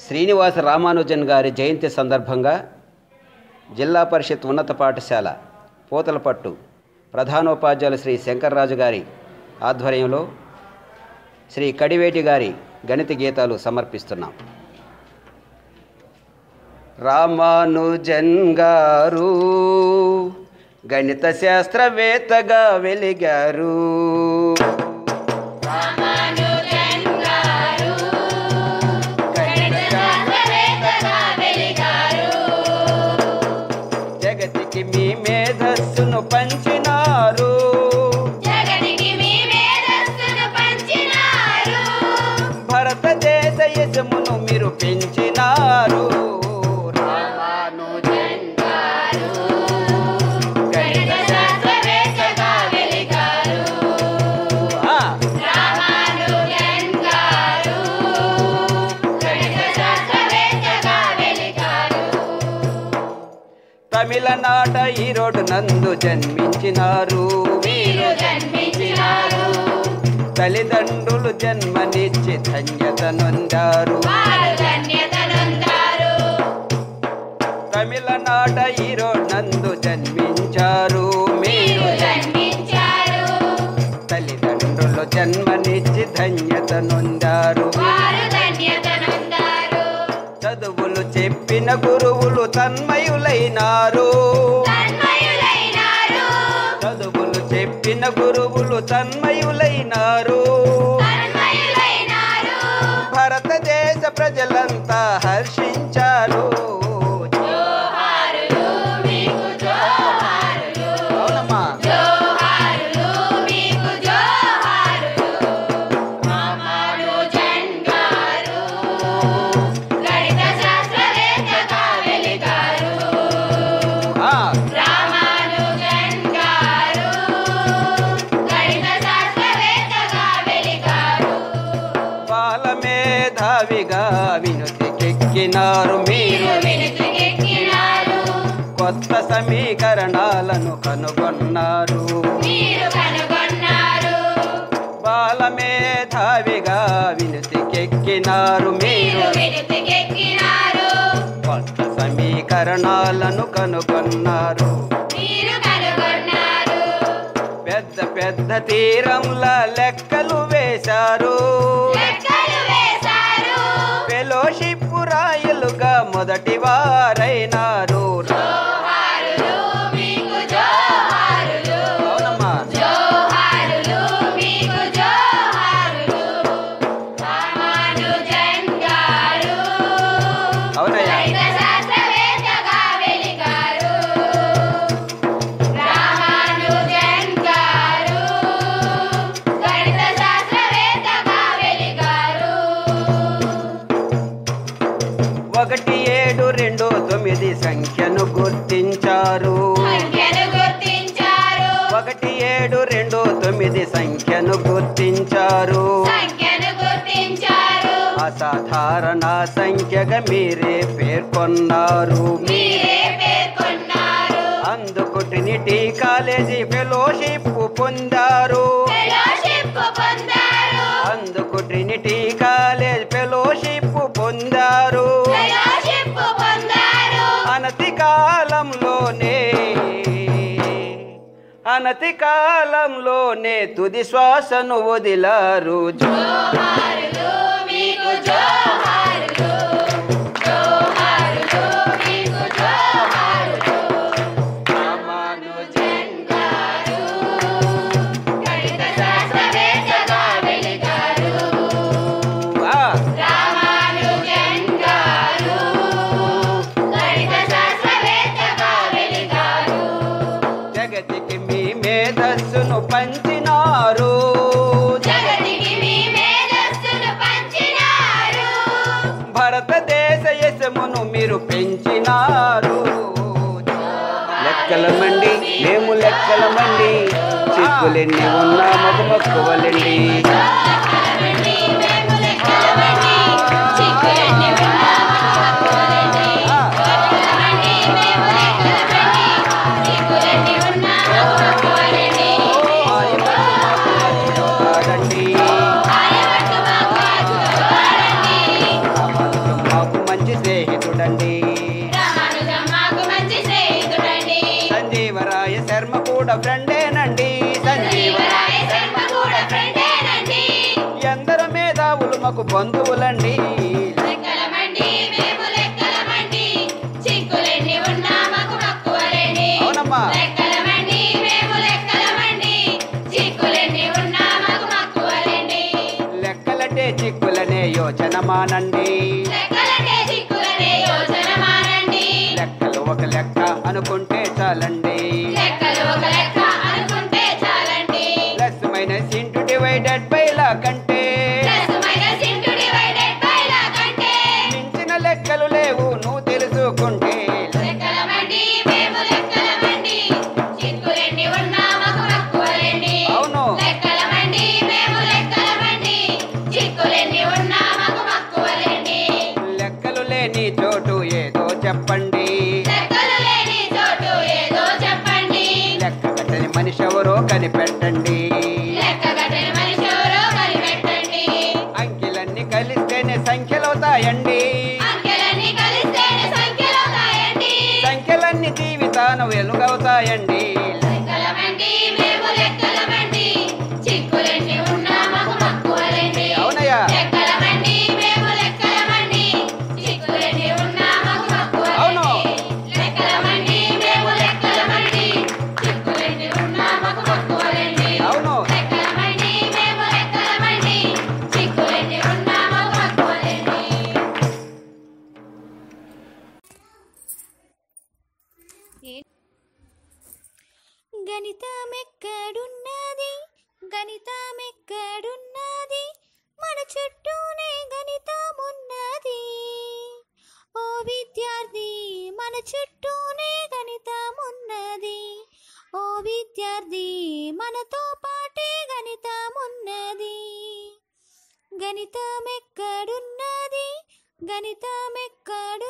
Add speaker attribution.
Speaker 1: శ్రీనివాస రామానుజన్ గారి జయంతి సందర్భంగా జిల్లా పరిషత్ ఉన్నత పాఠశాల పూతలపట్టు ప్రధానోపాధ్యాయులు శ్రీ శంకర్రాజు గారి ఆధ్వర్యంలో శ్రీ కడివేటి గారి గణిత గీతాలు సమర్పిస్తున్నాం. రామానుజన్ గారు గణిత శాస్త్రవేత్తగా వెలిగారు. జగతికి మీ మేధస్సును పంచినారు. భారతదేశ యశమును మీరు పెంచినారు. తమిళనాట ఈరోడు నందు జన్మించినారు. తల్లిదండ్రులు జన్మనిచ్చి ధన్యత నొందారు. తమిళనాట ఈరోడు నందు జన్మించారు. తల్లిదండ్రులు జన్మనిచ్చి ధన్యత నొందారు. చదువులు చెప్పిన గురువులు తన్మయులైనారు. చదువులు చెప్పిన గురువులు తన్మయులైనారు. భారతదేశ ప్రజలంతా హర్షించారు. మేధావిగా వినుతికెక్కినారు. మీరు కొత్త సమీకరణాలను కనుగొన్నారు. బాల మేధావిగా వినుతికెక్కినారు. మీరు కొత్త సమీకరణాలను కనుగొన్నారు. పెద్ద పెద్ద తీరంలా లెక్కలు వేశారు. ఫెలోషిప్ రాయలుగా మొదటి వారైనారు. ఒకటి 7 2 9 సంఖ్యను గుర్తించారు. 1 7 2 9 సంఖ్యను గుర్తించారు. అసాధారణ సంఖ్యగా మీరే పేర్కొన్నారు. అందుకు ట్రినిటీ కాలేజీ ఫెలోషిప్ పొందారు. అందుకు ట్రినిటీ కాలేజ్ ఫెలోషిప్ పొందారు. అనతి కాలంలోనే తుది శ్వాసను వదిలారు. జగతికి మీ మేధస్సును పంచినారు. భారతదేశ యశమును మీరు పెంచినారు. లెక్కలమండి మేము లెక్కలమండి, చిక్కులెన్ని ఉన్నా మగుమక్కువలండి. మాకు ఫ్రెండేనండి. సంజీవరాయ శర్మ కూడా ఫ్రెండేనండి. ఎందరు మేధావులు మాకు బంధువులండి.
Speaker 2: లెక్కలమండి మేము లెక్కలమండి, చిక్కులెన్ని ఉన్నా మాకు మక్కువలేండి.
Speaker 1: అవునమ్మా.
Speaker 2: లెక్కలమండి మేము లెక్కలమండి, చిక్కులెన్ని ఉన్నా మాకు మక్కువలేండి.
Speaker 1: లెక్కలటే చిక్కులనే యోచన మానండి.
Speaker 2: లెక్కలటే చిక్కులనే యోచన మానండి.
Speaker 1: లెక్కలు ఒక లెక్క అనుకుంటే చాలండి.
Speaker 2: లెక్కలు ఒక లెక్క అనుకుంటే చాలండి.
Speaker 1: Plus minus into divided by లా కంటే
Speaker 2: plus minus into divided by లా కంటే
Speaker 1: మించిన లెక్కలు లేవు నువ్వు తెలుసుకుంటే.
Speaker 2: లెక్కలమండి మేము లెక్కలమండి, చిక్కులెన్ని ఉన్నా మాకు మక్కువలేండి.
Speaker 1: అవును.
Speaker 2: లెక్కలమండి మేము లెక్కలమండి, చిక్కులెన్ని ఉన్నా మాకు మక్కువలేండి.
Speaker 1: లెక్కలు లేని చోటు ఏదో చెప్పండి.
Speaker 2: లెక్కలు లేని చోటు ఏదో చెప్పండి.
Speaker 1: లెక్క కట్టని మనిషి ఎవరో కనిపెట్టండి.
Speaker 2: లెక్క కట్టని మనిషి ఎవరో కనిపెట్టండి.
Speaker 1: అంకెలన్నీ కలిస్తేనే సంఖ్యలవుతాయండి.
Speaker 2: అంకెలన్నీ కలిస్తేనే సంఖ్యలవుతాయండి.
Speaker 1: సంఖ్యలన్నీ జీవితాన వెలుగవుతాయండి.
Speaker 2: లెక్కలమండి మేము లెక్కలమండి, చిక్కులెన్ని ఉన్నా మాకు మక్కువలేండి.
Speaker 1: అవునయ్యా.
Speaker 2: లెక్కలమండి మేము లెక్కలమండి, చిక్కులెన్ని ఉన్నా మాకు
Speaker 1: అవును.
Speaker 2: మక్కువలేండి. లెక్కలమండి మేము లెక్కలమండి, చిక్కులెన్ని ఉన్నా మాకు మక్కువలేండి.
Speaker 1: అవును.
Speaker 2: లెక్కలమండి మేము లెక్కలమండి, చిక్కులెన్ని ఉన్నా మాకు మక్కువలేండి.
Speaker 3: గణితమెక్కడున్నది, గణితమెక్కడున్నది, మన చుట్టూనే గణితమున్నది. ఓ విద్యార్థి మన చుట్టూనే గణితమున్నది. ఓ విద్యార్థి మనతో పాటే గణితమున్నది. గణితమెక్కడున్నది, గణితమెక్కడున్నది.